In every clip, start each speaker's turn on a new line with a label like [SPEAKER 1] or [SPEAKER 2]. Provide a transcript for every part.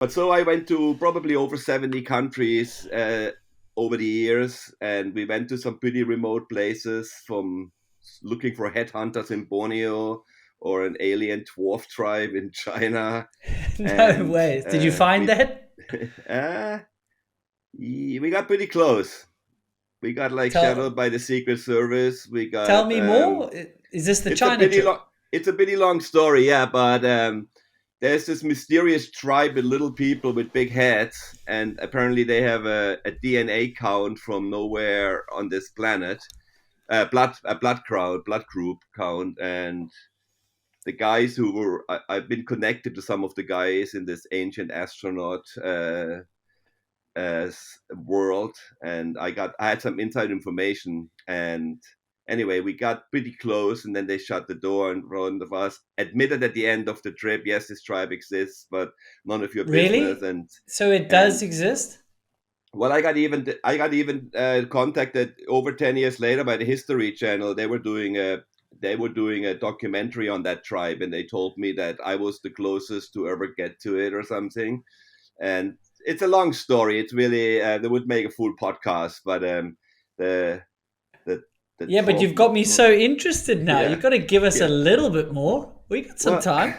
[SPEAKER 1] But so I went to probably over 70 countries over the years, and we went to some pretty remote places, from looking for headhunters in Borneo or an alien dwarf tribe in China.
[SPEAKER 2] No
[SPEAKER 1] And
[SPEAKER 2] way. Did you find
[SPEAKER 1] we
[SPEAKER 2] that?
[SPEAKER 1] uh, we got pretty close. We got like
[SPEAKER 2] Tell
[SPEAKER 1] shadowed by the Secret Service. We
[SPEAKER 2] tell
[SPEAKER 1] got
[SPEAKER 2] me more. Is this the
[SPEAKER 1] it's a
[SPEAKER 2] China
[SPEAKER 1] pretty
[SPEAKER 2] trip?
[SPEAKER 1] long it's a pretty long story, yeah, but there's this mysterious tribe with little people with big heads, and apparently they have a DNA count from nowhere on this planet, blood group count, and the guys who were I've been connected to some of the guys in this ancient astronaut world, and I had some inside information. And anyway, we got pretty close, and then they shut the door, and one of us admitted at the end of the trip, yes, this tribe exists, but none of your business.
[SPEAKER 2] Really? So it does
[SPEAKER 1] And
[SPEAKER 2] exist?
[SPEAKER 1] well, I got even contacted over 10 years later by the History Channel. They were doing a documentary on that tribe, and they told me that I was the closest to ever get to it or something. And it's a long story. It's really they would make a full podcast, but the the the
[SPEAKER 2] Yeah, but
[SPEAKER 1] trop,
[SPEAKER 2] you've got me so interested now.
[SPEAKER 1] yeah,
[SPEAKER 2] You've got to give us a
[SPEAKER 1] yeah.
[SPEAKER 2] little bit more. We got some
[SPEAKER 1] Well,
[SPEAKER 2] time.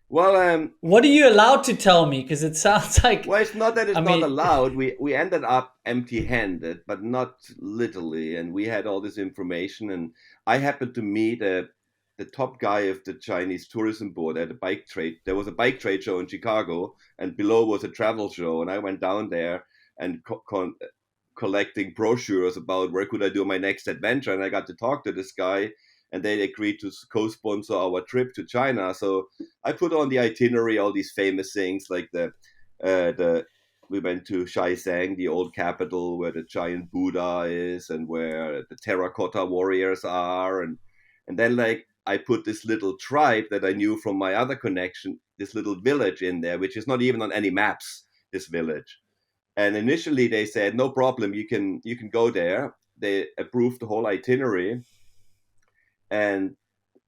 [SPEAKER 1] well,
[SPEAKER 2] What are you allowed to tell me? Because it sounds like,
[SPEAKER 1] it's not that
[SPEAKER 2] I
[SPEAKER 1] it's not
[SPEAKER 2] mean,
[SPEAKER 1] allowed. We ended up empty-handed, but not literally, and we had all this information. And I happened to meet the top guy of the Chinese tourism board at a bike trade. There was a bike trade show in Chicago, and below was a travel show. And I went down there and collecting brochures about where could I do my next adventure, and I got to talk to this guy, and they agreed to co-sponsor our trip to China. So I put on the itinerary all these famous things, like the we went to Shaizang, the old capital where the giant Buddha is, and where the terracotta warriors are, and then like I put this little tribe that I knew from my other connection, this little village in there, which is not even on any maps. This village, and initially they said no problem, you can go there. They approved the whole itinerary, and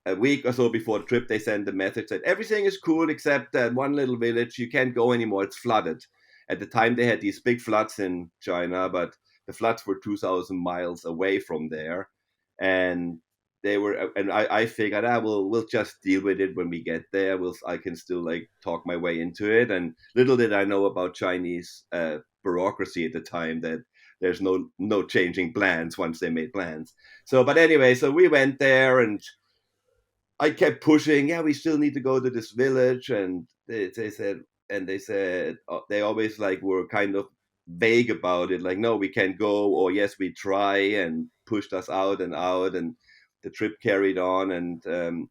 [SPEAKER 1] a week or so before the trip they sent a message that everything is cool except that one little village, you can't go anymore, it's flooded. At the time they had these big floods in China, but the floods were 2,000 miles away from there. And I figured, we'll just deal with it when we get there. I can still like talk my way into it. And little did I know about Chinese bureaucracy at the time, that there's no changing plans once they made plans. So, but anyway, so we went there, and I kept pushing. Yeah, we still need to go to this village, and they said they always like were kind of vague about it, like no, we can't go, or yes, we try, and pushed us out and out, and the trip carried on. And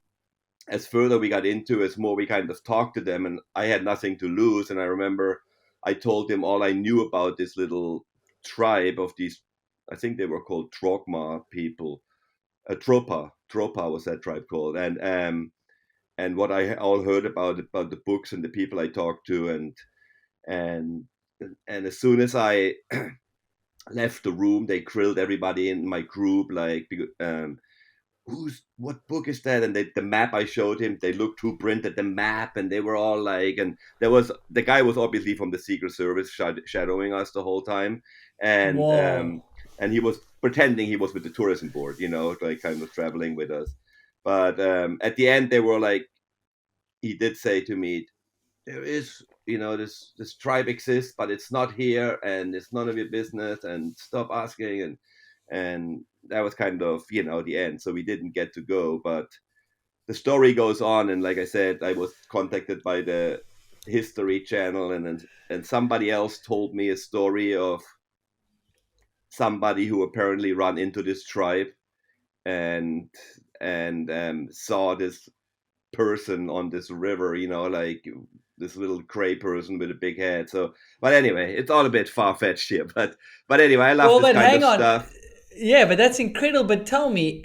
[SPEAKER 1] as further we got into, as more we kind of talked to them, and I had nothing to lose. And I remember I told them all I knew about this little tribe of these. I think they were called Trogma people. Tropa was that tribe called, and what I all heard about the books and the people I talked to, and and as soon as I left the room, they grilled everybody in my group, like, who's what book is that? And the map I showed him, they looked who printed the map, and they were all like, and there was the guy was obviously from the Secret Service, shadowing us the whole time, and
[SPEAKER 2] whoa.
[SPEAKER 1] he was pretending he was with the tourism board, like kind of traveling with us. But at the end, they were like, he did say to me, there is, this tribe exists, but it's not here, and it's none of your business, and stop asking. And that was kind of, the end. So we didn't get to go, but the story goes on. And like I said, I was contacted by the History Channel, and somebody else told me a story of somebody who apparently ran into this tribe, and saw this person on this river, like this little gray person with a big head. So, but anyway, it's all a bit far fetched here. But anyway, I love
[SPEAKER 2] Well,
[SPEAKER 1] this
[SPEAKER 2] but
[SPEAKER 1] kind
[SPEAKER 2] hang
[SPEAKER 1] of
[SPEAKER 2] on.
[SPEAKER 1] stuff.
[SPEAKER 2] Yeah, but that's incredible. But tell me,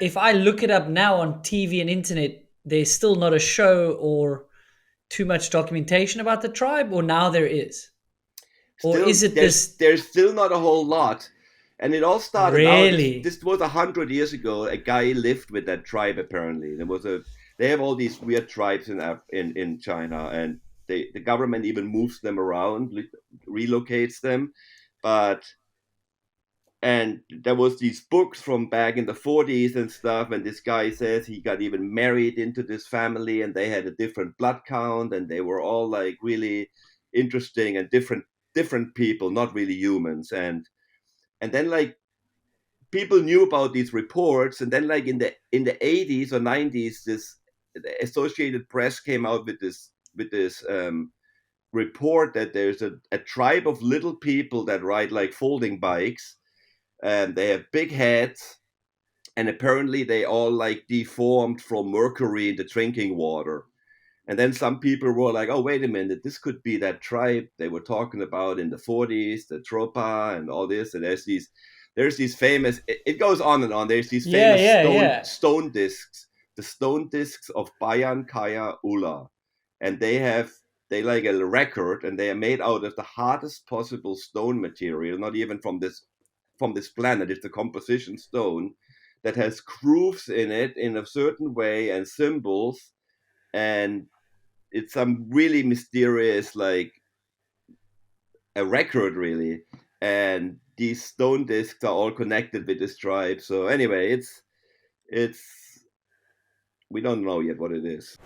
[SPEAKER 2] if I look it up now on TV and internet, there's still not a show or too much documentation about the tribe, or now there is? Or
[SPEAKER 1] Still,
[SPEAKER 2] is it
[SPEAKER 1] there's
[SPEAKER 2] this
[SPEAKER 1] there's still not a whole lot. And it all started out. This
[SPEAKER 2] really?
[SPEAKER 1] this was 100 years ago. A guy lived with that tribe apparently. There was they have all these weird tribes in China, and the government even moves them around, relocates them, but and there was these books from back in the 40s and stuff, and this guy says he got even married into this family, and they had a different blood count, and they were all like really interesting and different people, not really humans. And then like people knew about these reports, and then like in the 80s or 90s, this the Associated Press came out with this report that there's a tribe of little people that ride like folding bikes, and they have big heads, and apparently they all like deformed from mercury in the drinking water. And then some people were like, oh, wait a minute, this could be that tribe they were talking about in the 40s, the Tropa and all this. And there's these famous, it goes on and on. There's these
[SPEAKER 2] Yeah,
[SPEAKER 1] famous
[SPEAKER 2] yeah,
[SPEAKER 1] stone
[SPEAKER 2] yeah.
[SPEAKER 1] stone discs, the stone discs of Bayan Kaya Ula. And they like a record, and they are made out of the hardest possible stone material, not even from this planet. It's a composition stone that has grooves in it in a certain way and symbols, and it's some really mysterious, like a record, really. And these stone discs are all connected with this tribe. So anyway, it's we don't know yet what it is.